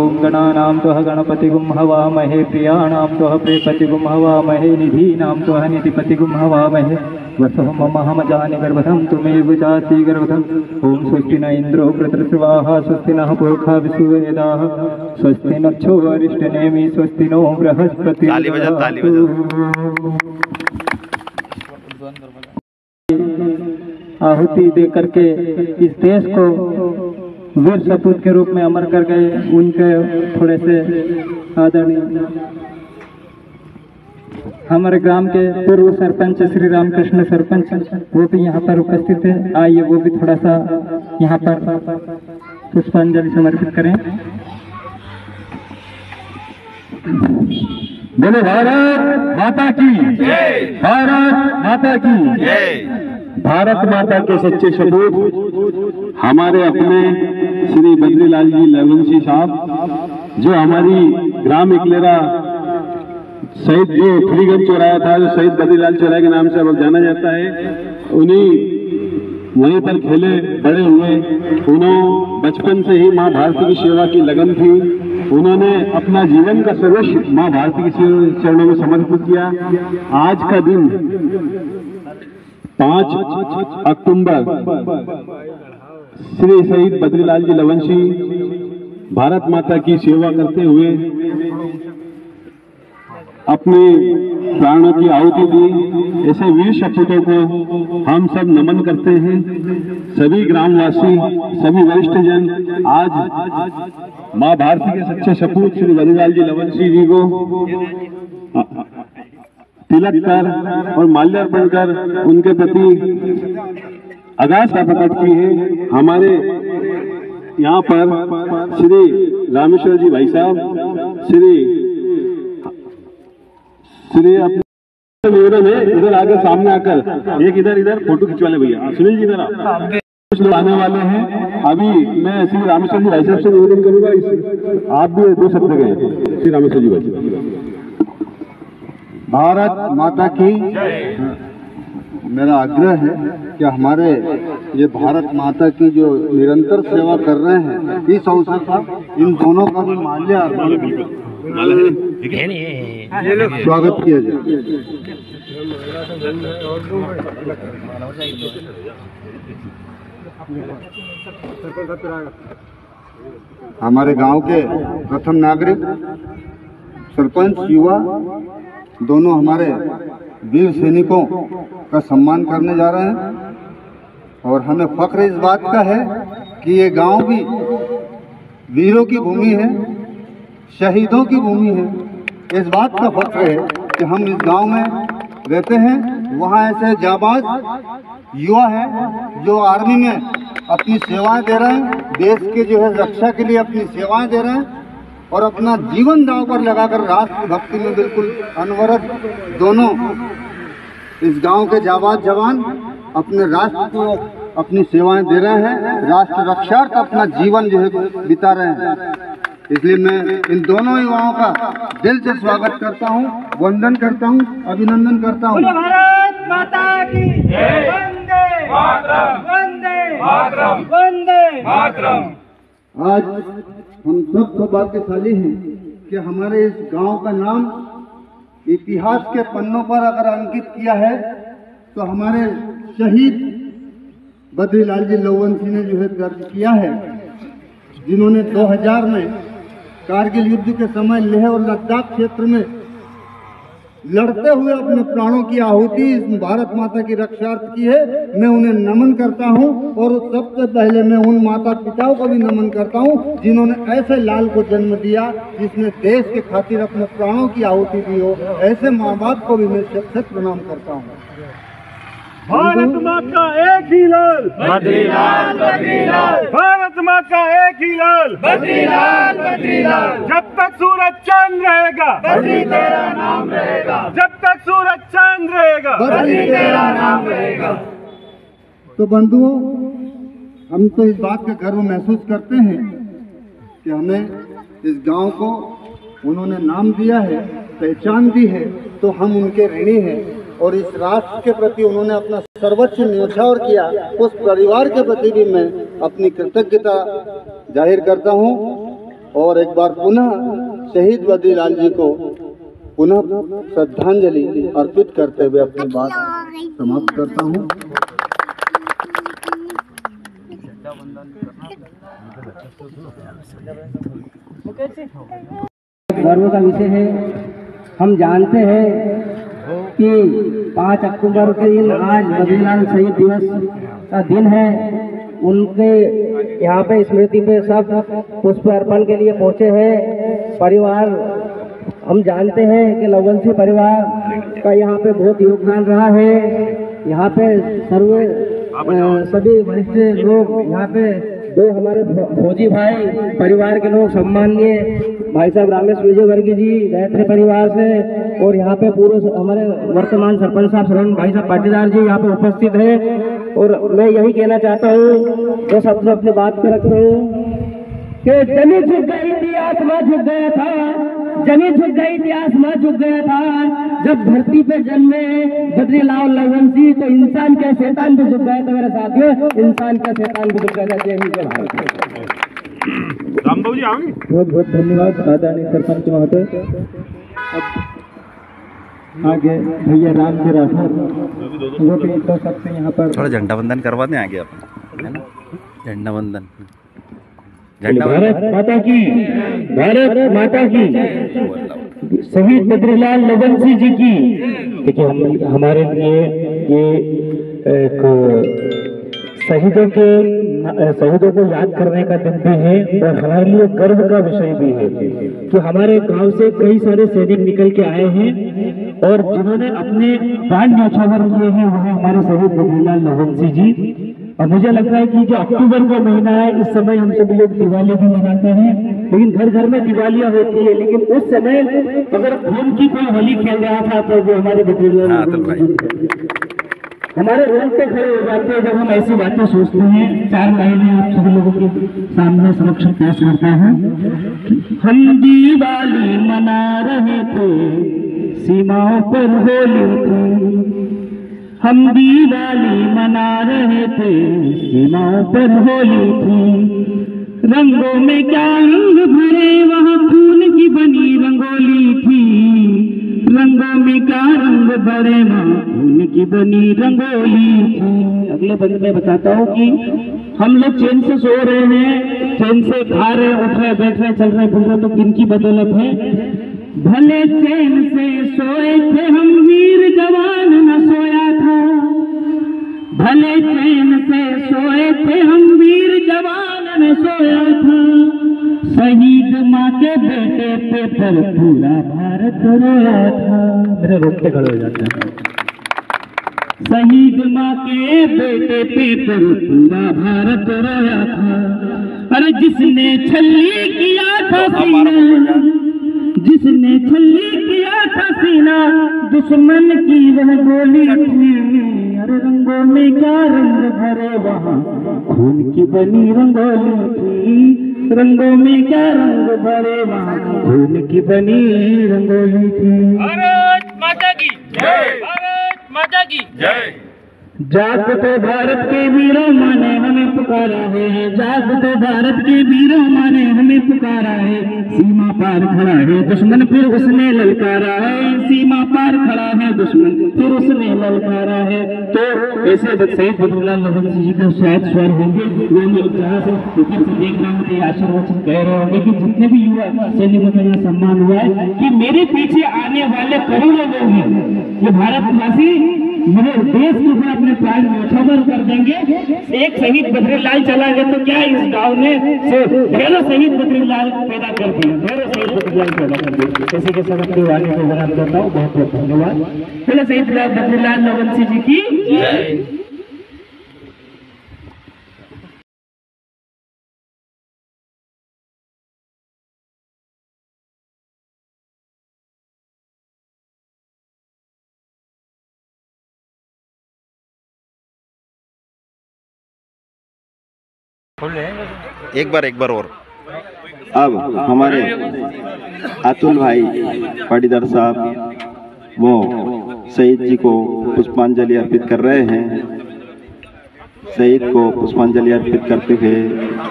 ओम गणानां त्वः गणपतिगुं हवामहे प्रियाणां त्वः प्रियपतिगुं हवामहे निधीनां त्वः निधिपतिगुं हवामहे वसो ममहमजानि गर्भधं तुमेव जासि गर्भधम् ओम स्वस्ति न इंद्रो वृत्रस्वाहा स्वस्ति नः पूर्वा विश्ववेदाः स्वस्ति नक्षो अरिष्टनेमि स्वस्ति नो बृहस्पति। आहुति दे करके इस देश को वीर सपूत के रूप में अमर कर गए, उनके थोड़े से आदरणीय हमारे ग्राम के पूर्व सरपंच श्री रामकृष्ण सरपंच वो भी यहाँ पर उपस्थित है। आइए वो भी थोड़ा सा यहाँ पर पुष्पांजलि समर्पित करें। बोले भारत माता की जय, भारत माता की जय। भारत माता के सच्चे सपूत हमारे अपने श्री बद्रीलाल जी लवंशी साहब, जो हमारी ग्राम इकलेरा शहीद जो फ्रीगंज चौराया था, जो शहीद बद्रीलाल चौराहे के नाम से अब जाना जाता है, उन्हीं वहीं पर खेले बड़े हुए। उन्होंने बचपन से ही माँ भारती की सेवा की लगन थी। उन्होंने अपना जीवन का सर्वस्व माँ भारती के चरणों में समर्पित किया। आज का दिन 5 अक्टूबर श्री शहीद बद्रीलाल जी लवंशी भारत माता की सेवा करते हुए अपने प्राणों की आहुति दी। ऐसे वीर सपूतों को हम सब नमन करते हैं। सभी ग्रामवासी, सभी वरिष्ठ जन आज माँ भारती के सच्चे सपूत श्री बद्रीलाल जी लवंशी जी को तिलक कर और माल्यार्पण कर उनके प्रति आगाज़ प्रकट की है। हमारे यहाँ पर श्री रामेश्वर जी भाई साहब, श्री अपने निवेदन है, इधर आगे सामने आकर एक इधर फोटो खिंचवा ले भैया। सुनील जी इधर कुछ लोग आने वाले हैं। अभी मैं श्री रामेश्वर जी भाई साहब से निवेदन करूंगा, आप भी 2 शब्द कहें। श्री रामेश्वर जी भाई। भारत माता की मेरा आग्रह है कि हमारे ये भारत माता की जो निरंतर सेवा कर रहे हैं, इस अवसर पर इन दोनों का भी स्वागत किया जाए। हमारे गांव के प्रथम नागरिक, सरपंच, युवा दोनों हमारे वीर सैनिकों का सम्मान करने जा रहे हैं और हमें फख्र इस बात का है कि ये गांव भी वीरों की भूमि है, शहीदों की भूमि है। इस बात का फख्र है कि हम इस गांव में रहते हैं। वहाँ ऐसे जाबाज युवा हैं जो आर्मी में अपनी सेवाएं दे रहे हैं, देश के जो है रक्षा के लिए अपनी सेवाएं दे रहे हैं और अपना जीवन दांव पर लगाकर राष्ट्र भक्ति में बिल्कुल अनवरत दोनों इस गांव के जाबाज जवान अपने राष्ट्र को अपनी सेवाएं दे रहे हैं, राष्ट्र रक्षार्थ अपना जीवन जो है बिता रहे हैं। इसलिए मैं इन दोनों युवाओं का दिल से स्वागत करता हूं, वंदन करता हूं, अभिनंदन करता हूं। भारत माता की जय, वंदे मातरम, वंदे मातरम, वंदे मातरम। आज हम सब सौभाग्यशाली हैं कि हमारे इस गांव का नाम इतिहास के पन्नों पर अगर अंकित किया है तो हमारे शहीद बद्रीलाल जी लवंशी ने जो है दर्ज किया है, जिन्होंने 2000 में कारगिल युद्ध के समय लेह और लद्दाख क्षेत्र में लड़ते हुए अपने प्राणों की आहुति इस भारत माता की रक्षार्थ की है। मैं उन्हें नमन करता हूं और सबसे पहले मैं उन माता पिताओं को भी नमन करता हूं जिन्होंने ऐसे लाल को जन्म दिया जिसने देश के खातिर अपने प्राणों की आहुति दी हो। ऐसे माँ बाप को भी मैं शत प्रणाम करता हूं। भारत माँ का एक ही लाल, बद्रीलाल, बद्रीलाल। भारत माँ का एक ही लाल, बद्रीलाल, बद्रीलाल। जब तक सूरज चांद रहेगा, बद्री तेरा नाम रहेगा। जब तक सूरज चांद रहेगा, बद्री तेरा नाम रहेगा। तो बंधुओं, हम तो इस बात का गर्व महसूस करते हैं कि हमें इस गांव को उन्होंने नाम दिया है, पहचान दी है, तो हम उनके ऋणी हैं और इस राष्ट्र के प्रति उन्होंने अपना सर्वोच्च न्योछावर किया, उस परिवार के प्रति भी मैं अपनी कृतज्ञता जाहिर करता हूं और एक बार पुनः शहीद बद्रीलाल जी को पुनः श्रद्धांजलि अर्पित करते हुए अपनी बात समाप्त करता हूँ। गर्व का विषय है। हम जानते हैं कि 5 अक्टूबर के दिन आज बद्रीलाल शहीद दिवस का दिन है। उनके यहाँ पे स्मृति पे सब पुष्प अर्पण के लिए पहुँचे हैं। परिवार, हम जानते हैं कि लवंशी परिवार का यहाँ पे बहुत योगदान रहा है। यहाँ पे सभी वरिष्ठ लोग, यहाँ पे 2 हमारे फौजी भाई परिवार के लोग, सम्माननीय भाई साहब रामेश विजयवर्गीय जी गायत्री परिवार से, और यहाँ पे पूर्व हमारे वर्तमान सरपंच साहब शरण भाई साहब पाटीदार जी यहाँ पे उपस्थित है। और मैं यही कहना चाहता हूँ, तो सबसे अपनी बात पे रखता हूँ कि जमीन झुक गई थी, आसमान झुक गया था। जमीन झुक गई थी, आसमान झुक गया था। जब धरती पे जन्मे बद्रीलाल लवंशी, तो इंसान के शैतान भी झुक गया था। मेरे साथियों, इंसान का शैतान भी झुक गया था। जय हिंद, जय भारत। रामबाबू जी आओगे? बहुत बहुत धन्यवाद आदरणीय सरपंच महोदय। अब आगे भैया राम जी राठौर, वो भी 2 शब्द यहाँ पर थोड़ा झंडा वंदन करवा दें आगे आप, है ना? झंडा वंदन, भारत माता की, भारत माता की, शहीद बद्रीलाल लवंशी जी की। देखिए, हमारे लिए ये एक शहीदों को याद करने का दिन भी है, और हमारे लिए गर्व का विषय भी है कि हमारे गांव से कई सारे सैनिक निकल के आए हैं, और जिन्होंने अपने प्राण न्यौछावर किए हैं वो है हमारे शहीद बद्रीलाल लवंशी जी। और मुझे लगता है कि जो अक्टूबर का महीना है, इस समय हम सभी लोग दिवाली भी मनाते हैं, लेकिन घर घर में दिवालियां होती है। लेकिन उस समय अगर खून की कोई होली खेल रहा था तो वो हमारे बद्रीलाल हमारे रोंगटे खड़े हो जाते हैं जब हम ऐसी बातें सोचते हैं। 4 महीने आप सभी लोगों के सामने समक्ष पेश करता हूँ। हम दिवाली मना रहे थे, सीमाओं पर होली थी। हम दिवाली मना रहे थे, सीमाओं पर होली थी। रंगों में क्या रंग भरे, वहाँ खून की बनी रंगोली थी। रंगों में क्या रंग भरे, वहाँ खून की बनी रंगोली थी। अगले बंद में बताता हूँ कि हम लोग चैन से सो रहे हैं, चैन से खा रहे, उठ रहे, बैठ रहे, चल रहे, फिर रहे, तो किन की बदौलत है? भले चैन से सोए थे हम, वीर जवान न सोया था। भले चैन से सोए थे हम, वीर जवान न सोया था। शहीद माँ के बेटे पे पर पूरा भारत रोया था। मेरे रोकते खड़े हो जाते हैं। शहीद माँ के बेटे पे पर पूरा भारत रोया था। अरे जिसने छल्ली किया था सीना, जिसने छल्ली किया था सीना, दुश्मन की वह गोली थी। अरे रंगों में क्या रंग भरे, वहाँ खून की बनी रंगोली थी। रंगों में क्या रंग भरे, वहाँ खून की बनी रंगोली थी। भारत माता की जय, भारत माता की जय। जागते भारत के वीरों माँ ने हमें पुकारा है, जागते भारत के वीरों माँ ने हमें पुकारा है। सीमा पार खड़ा है दुश्मन, फिर उसने ललकारा है। सीमा पार खड़ा है दुश्मन, फिर उसने ललकारा है। तो ऐसे शहीद बद्रीलाल लवंशी जी का शायद स्वर होंगे, वो मैं एक तरह से ऊपर से देख रहा हूँ, आशीर्वचन कह रहे होंगे कि जितने भी युवा सैनिकों का यहाँ सम्मान हुआ है, कि मेरे पीछे आने वाले करोड़ों लोग हैं, ये भारतवासी मेरे देश के ऊपर अपने प्राण न्यौछावर कर देंगे। एक शहीद बद्रीलाल चला गया तो क्या इस गांव ने ढेरों शहीद बद्रीलाल पैदा कर दिए, ढेरों शहीद बद्रीलाल पैदा कर दिए। इसी के साथ अपनी वाणी को जनाब करता हूँ। बहुत बहुत धन्यवाद। पहले शहीद बद्रीलाल लवंशी जी की एक बार और। अब हमारे अतुल भाई पाटीदार साहब वो शहीद जी को पुष्पांजलि अर्पित कर रहे हैं। शहीद को पुष्पांजलि अर्पित करते हुए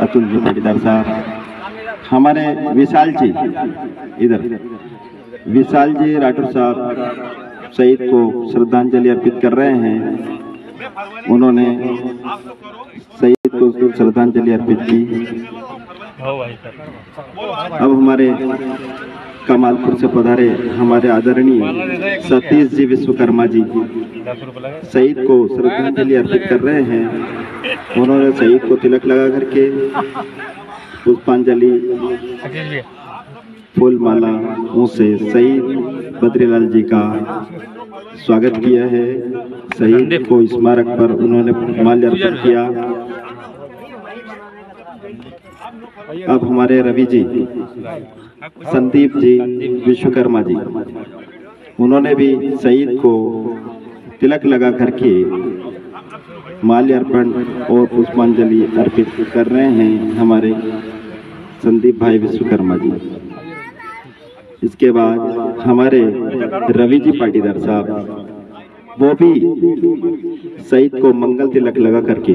अतुल जी पाटीदार साहब हमारे विशाल जी इधर, विशाल जी राठौर साहब शहीद को श्रद्धांजलि अर्पित कर रहे हैं। उन्होंने शहीद को श्रद्धांजलि अर्पित की। अब हमारे कमालपुर से पधारे हमारे आदरणीय सतीश जी विश्वकर्मा जी शहीद को श्रद्धांजलि अर्पित कर रहे हैं। उन्होंने शहीद को तिलक लगा करके पुष्पांजलि फूल माला से शहीद बद्रीलाल जी का स्वागत किया है। शहीद को स्मारक पर उन्होंने माल्यार्पण किया। अब हमारे रवि जी संदीप जी विश्वकर्मा जी, उन्होंने भी शहीद को तिलक लगा करके माल्यार्पण और पुष्पांजलि अर्पित कर रहे हैं हमारे संदीप भाई विश्वकर्मा जी। इसके बाद हमारे रवि जी पाटीदार साहब, वो भी शहीद को मंगल तिलक लगा करके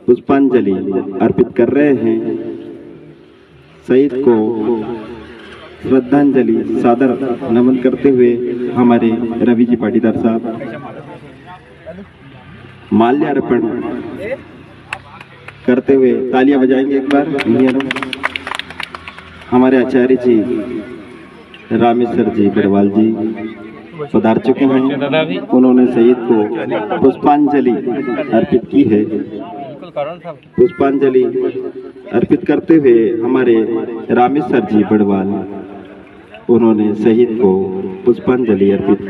पुष्पांजलि अर्पित कर रहे हैं। शहीद को श्रद्धांजलि सादर नमन करते हुए हमारे रवि जी पाटीदार साहब माल्यार्पण करते हुए तालियां बजाएंगे एक बार। हमारे आचार्य जी रामेश्वर जी बड़वाल जी पधार चुके हैं। उन्होंने शहीद को पुष्पांजलि अर्पित की है। पुष्पांजलि अर्पित करते हुए हमारे रामेश्वर जी बड़वाल, उन्होंने शहीद को पुष्पांजलि अर्पित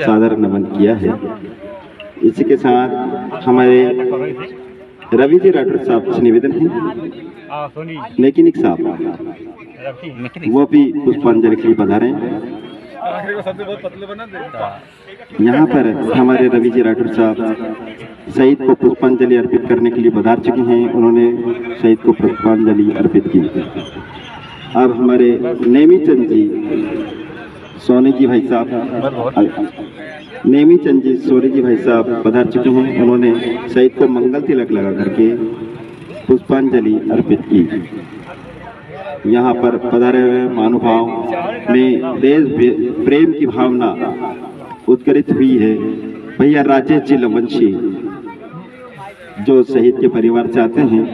सादर नमन किया है। इसी के साथ हमारे रवि जी राठौर साहब से निवेदन है, मैकेनिक साहब वो भी पुष्पांजलि के लिए पधारे। यहाँ पर हमारे रवि जी राठौर साहब शहीद को पुष्पांजलि अर्पित करने के लिए पधार चुके हैं। उन्होंने शहीद को पुष्पांजलि अर्पित की। अब हमारे नेमीचंद जी सोनी जी भाई साहब, नेमीचंद जी सोनी जी भाई साहब पधार चुके हैं। उन्होंने शहीद को मंगल तिलक लगा करके पुष्पांजलि अर्पित की। यहाँ पर पधारे हुए महानुभाव में देश प्रेम की भावना उद्गरित हुई है। भैया राजेश जी लवंशी जो शहीद के परिवार से आते हैं,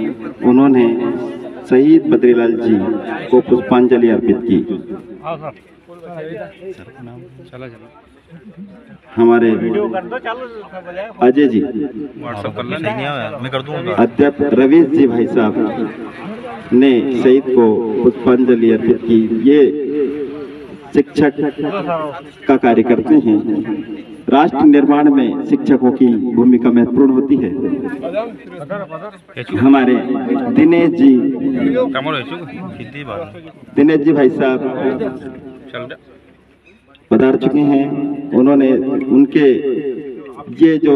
उन्होंने शहीद बद्रीलाल जी को पुष्पांजलि अर्पित की। हमारे अजय जी, अध्यक्ष रवीश जी भाई साहब ने शहीद को पुष्पांजलि अर्पित की। ये शिक्षक का कार्य करते हैं। राष्ट्र निर्माण में शिक्षकों की भूमिका महत्वपूर्ण होती है। हमारे दिनेश जी भाई साहब पधार चुके हैं। उन्होंने उनके ये जो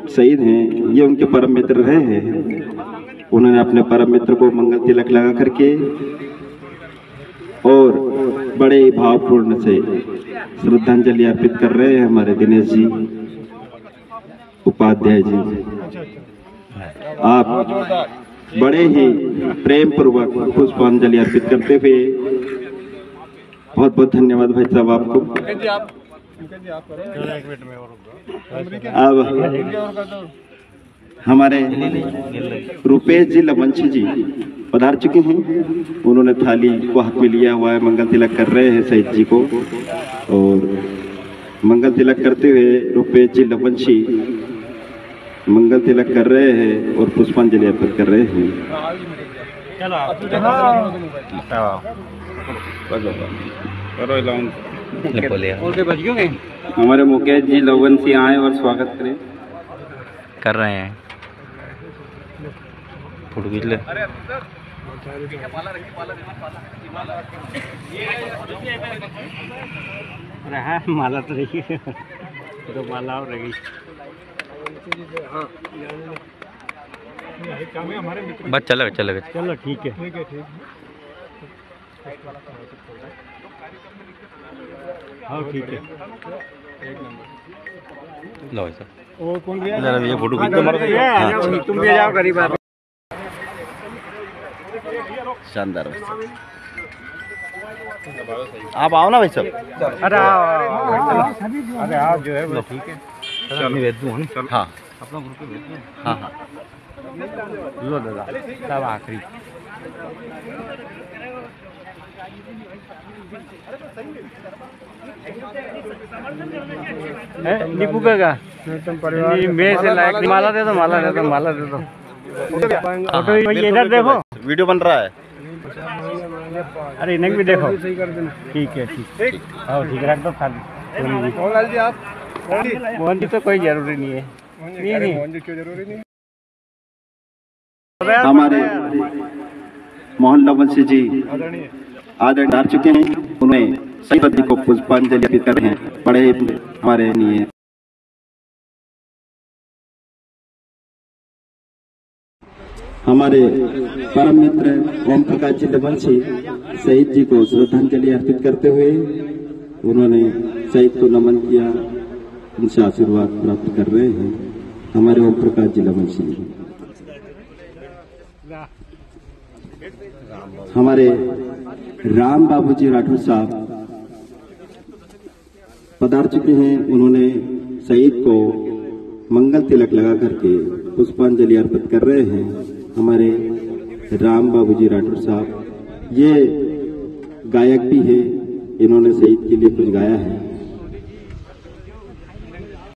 शहीद हैं, ये उनके परम मित्र रहे हैं। उन्होंने अपने परम मित्र को मंगल तिलक लगा करके और बड़े भावपूर्ण से श्रद्धांजलि अर्पित कर रहे हैं हमारे दिनेश जी उपाध्याय जी। आप बड़े ही प्रेम पूर्वक पुष्पांजलि अर्पित करते हुए बहुत बहुत धन्यवाद भाई साहब आपको। अब हमारे रुपेश जी लवंशी जी पधार चुके हैं। उन्होंने थाली को हाथ में लिया हुआ है, मंगल तिलक कर रहे हैं शहीद जी को। और मंगल तिलक करते हुए रुपेश जी लवंशी मंगल तिलक कर रहे हैं और पुष्पांजलि अर्पित कर रहे हैं। हमारे मुकेश जी लवंशी आए और स्वागत करें। कर रहे हैं फोटो खींच ले। माला तो रही तो माला और रही। बस चलेगा चलो ठीक है। हाँ ठीक है। लो ऐसा और कौन भी ये फोटो खींच तुम भी जाओ गरीब। शानदार भाई साहब। आप आओ ना भाई साहब। अरे अरे आप जो है वो ठीक है। चलो हाँ अपना ग्रुप पे भेज दो। हाँ हाँ लो दादा सब आखिरी दीपू का मैं से लायक माला दे दो माला दे दो माला दे दो। फोटो इधर देखो वीडियो बन रहा है। अरे इन्हें भी देखो ठीक है ठीक और ठीक रख दो खाली मोहनलाल जी आप मोहन जी तो कोई जरूरी नहीं है। नहीं मोहन जी क्यों जरूरी नहीं। हमारे मोहन लवंशी जी आदरणीय डाल चुके हैं। उन्हें सही पद्धति को पुष्पांजलि अर्पित कर रहे हैं। बड़े हमारे लिए हमारे परम मित्र ओम प्रकाश जी लवंशी शहीद जी को श्रद्धांजलि अर्पित करते हुए उन्होंने शहीद को नमन किया, उनसे आशीर्वाद प्राप्त कर रहे हैं हमारे ओम प्रकाश जी लवंशी। हमारे राम बाबूजी राठौर साहब पधार चुके हैं। उन्होंने शहीद को मंगल तिलक लगा करके पुष्पांजलि अर्पित कर रहे हैं हमारे राम बाबूजी राठौर साहब। ये गायक भी है, इन्होंने शहीद के लिए कुछ गाया है।